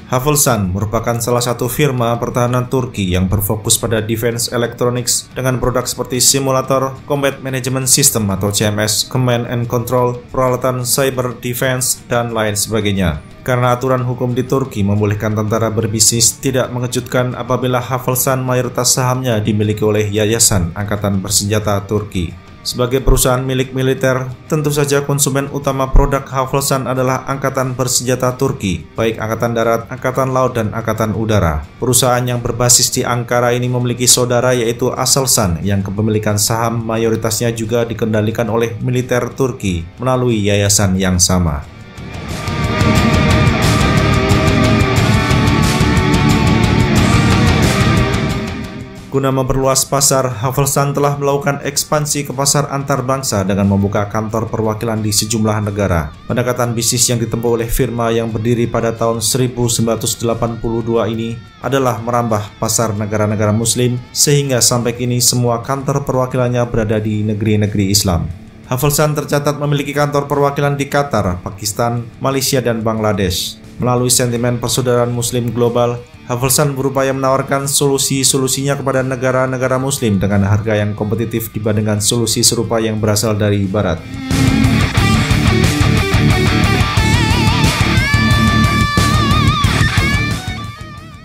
Havelsan merupakan salah satu firma pertahanan Turki yang berfokus pada defense electronics dengan produk seperti simulator, combat management system atau CMS, command and control, peralatan cyber defense, dan lain sebagainya. Karena aturan hukum di Turki membolehkan tentara berbisnis, tidak mengejutkan apabila Havelsan mayoritas sahamnya dimiliki oleh Yayasan Angkatan Bersenjata Turki. Sebagai perusahaan milik militer, tentu saja konsumen utama produk Havelsan adalah Angkatan Bersenjata Turki, baik Angkatan Darat, Angkatan Laut, dan Angkatan Udara. Perusahaan yang berbasis di Ankara ini memiliki saudara yaitu Aselsan, yang kepemilikan saham mayoritasnya juga dikendalikan oleh militer Turki melalui yayasan yang sama. Guna memperluas pasar, Havelsan telah melakukan ekspansi ke pasar antar bangsa dengan membuka kantor perwakilan di sejumlah negara. Pendekatan bisnis yang ditempuh oleh firma yang berdiri pada tahun 1982 ini adalah merambah pasar negara-negara Muslim, sehingga sampai kini semua kantor perwakilannya berada di negeri-negeri Islam. Havelsan tercatat memiliki kantor perwakilan di Qatar, Pakistan, Malaysia, dan Bangladesh. Melalui sentimen persaudaraan Muslim global, Havelsan berupaya menawarkan solusi-solusinya kepada negara-negara Muslim dengan harga yang kompetitif dibandingkan solusi serupa yang berasal dari Barat.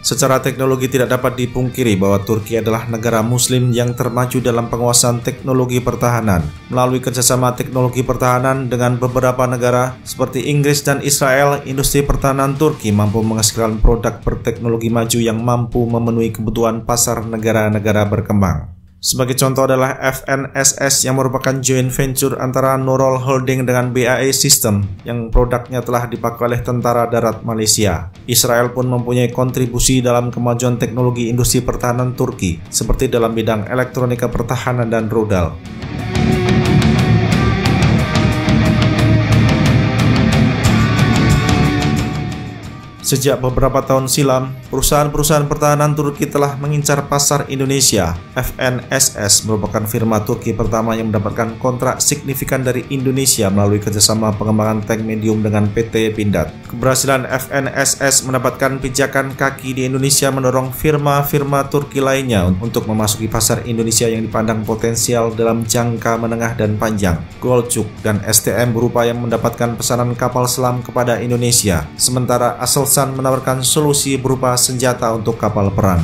Secara teknologi tidak dapat dipungkiri bahwa Turki adalah negara Muslim yang termaju dalam penguasaan teknologi pertahanan. Melalui kerjasama teknologi pertahanan dengan beberapa negara seperti Inggris dan Israel, industri pertahanan Turki mampu menghasilkan produk berteknologi maju yang mampu memenuhi kebutuhan pasar negara-negara berkembang. Sebagai contoh adalah FNSS yang merupakan joint venture antara Nurol Holding dengan BAE System yang produknya telah dipakai oleh Tentara Darat Malaysia. Israel pun mempunyai kontribusi dalam kemajuan teknologi industri pertahanan Turki seperti dalam bidang elektronika pertahanan dan rudal. Sejak beberapa tahun silam, perusahaan-perusahaan pertahanan Turki telah mengincar pasar Indonesia. FNSS merupakan firma Turki pertama yang mendapatkan kontrak signifikan dari Indonesia melalui kerjasama pengembangan tank medium dengan PT Pindad. Keberhasilan FNSS mendapatkan pijakan kaki di Indonesia mendorong firma-firma Turki lainnya untuk memasuki pasar Indonesia yang dipandang potensial dalam jangka menengah dan panjang. Golcuk dan STM berupaya mendapatkan pesanan kapal selam kepada Indonesia, sementara Aselsan menawarkan solusi berupa senjata untuk kapal perang.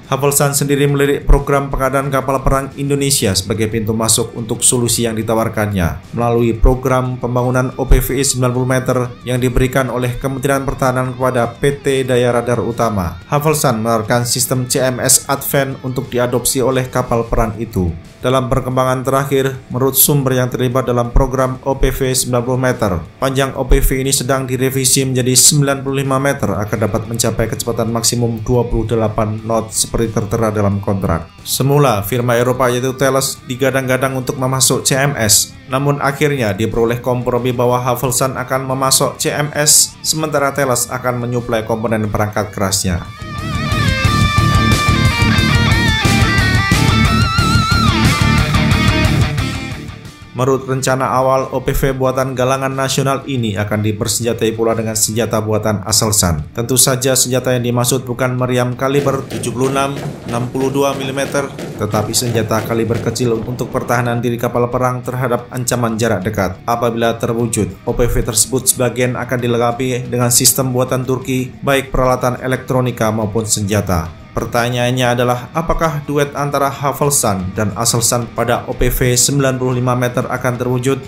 Havelsan sendiri melirik program pengadaan kapal perang Indonesia sebagai pintu masuk untuk solusi yang ditawarkannya melalui program pembangunan OPVI 90 meter yang diberikan oleh Kementerian Pertahanan kepada PT Daya Radar Utama. Havelsan menawarkan sistem CMS Advent untuk diadopsi oleh kapal perang itu. Dalam perkembangan terakhir, menurut sumber yang terlibat dalam program OPV 90 meter, panjang OPV ini sedang direvisi menjadi 95 meter agar dapat mencapai kecepatan maksimum 28 knot seperti tertera dalam kontrak. Semula, firma Eropa yaitu Thales digadang-gadang untuk memasuk CMS, namun akhirnya diperoleh kompromi bahwa Havelsan akan memasuk CMS, sementara Thales akan menyuplai komponen perangkat kerasnya. Menurut rencana awal, OPV buatan Galangan Nasional ini akan dipersenjatai pula dengan senjata buatan Aselsan. Tentu saja senjata yang dimaksud bukan meriam kaliber 76, 62 mm, tetapi senjata kaliber kecil untuk pertahanan diri kapal perang terhadap ancaman jarak dekat. Apabila terwujud, OPV tersebut sebagian akan dilengkapi dengan sistem buatan Turki, baik peralatan elektronika maupun senjata. Pertanyaannya adalah, apakah duet antara Havelsan dan Aselsan pada OPV 95 meter akan terwujud?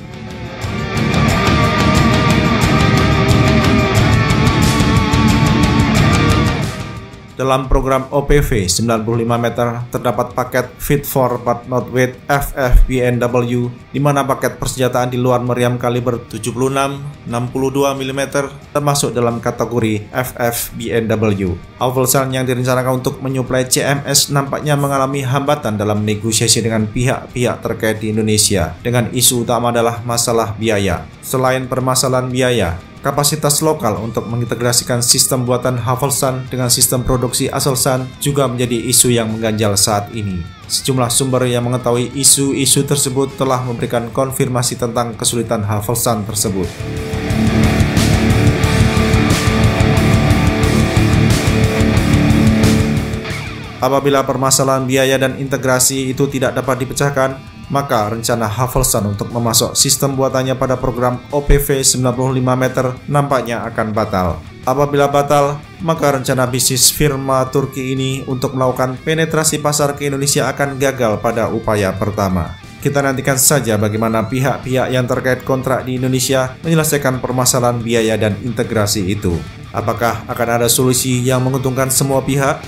Dalam program OPV 95 meter terdapat paket Fit for but not Wait FFBNW, di mana paket persenjataan di luar meriam kaliber 76, 62 mm termasuk dalam kategori FFBNW. Havelsan yang direncanakan untuk menyuplai CMS nampaknya mengalami hambatan dalam negosiasi dengan pihak-pihak terkait di Indonesia, dengan isu utama adalah masalah biaya. Selain permasalahan biaya, kapasitas lokal untuk mengintegrasikan sistem buatan Havelsan dengan sistem produksi Aselsan juga menjadi isu yang mengganjal saat ini. Sejumlah sumber yang mengetahui isu-isu tersebut telah memberikan konfirmasi tentang kesulitan Havelsan tersebut. Apabila permasalahan biaya dan integrasi itu tidak dapat dipecahkan, maka rencana Havelsan untuk memasok sistem buatannya pada program OPV 95 meter nampaknya akan batal. Apabila batal, maka rencana bisnis firma Turki ini untuk melakukan penetrasi pasar ke Indonesia akan gagal pada upaya pertama. Kita nantikan saja bagaimana pihak-pihak yang terkait kontrak di Indonesia menyelesaikan permasalahan biaya dan integrasi itu. Apakah akan ada solusi yang menguntungkan semua pihak?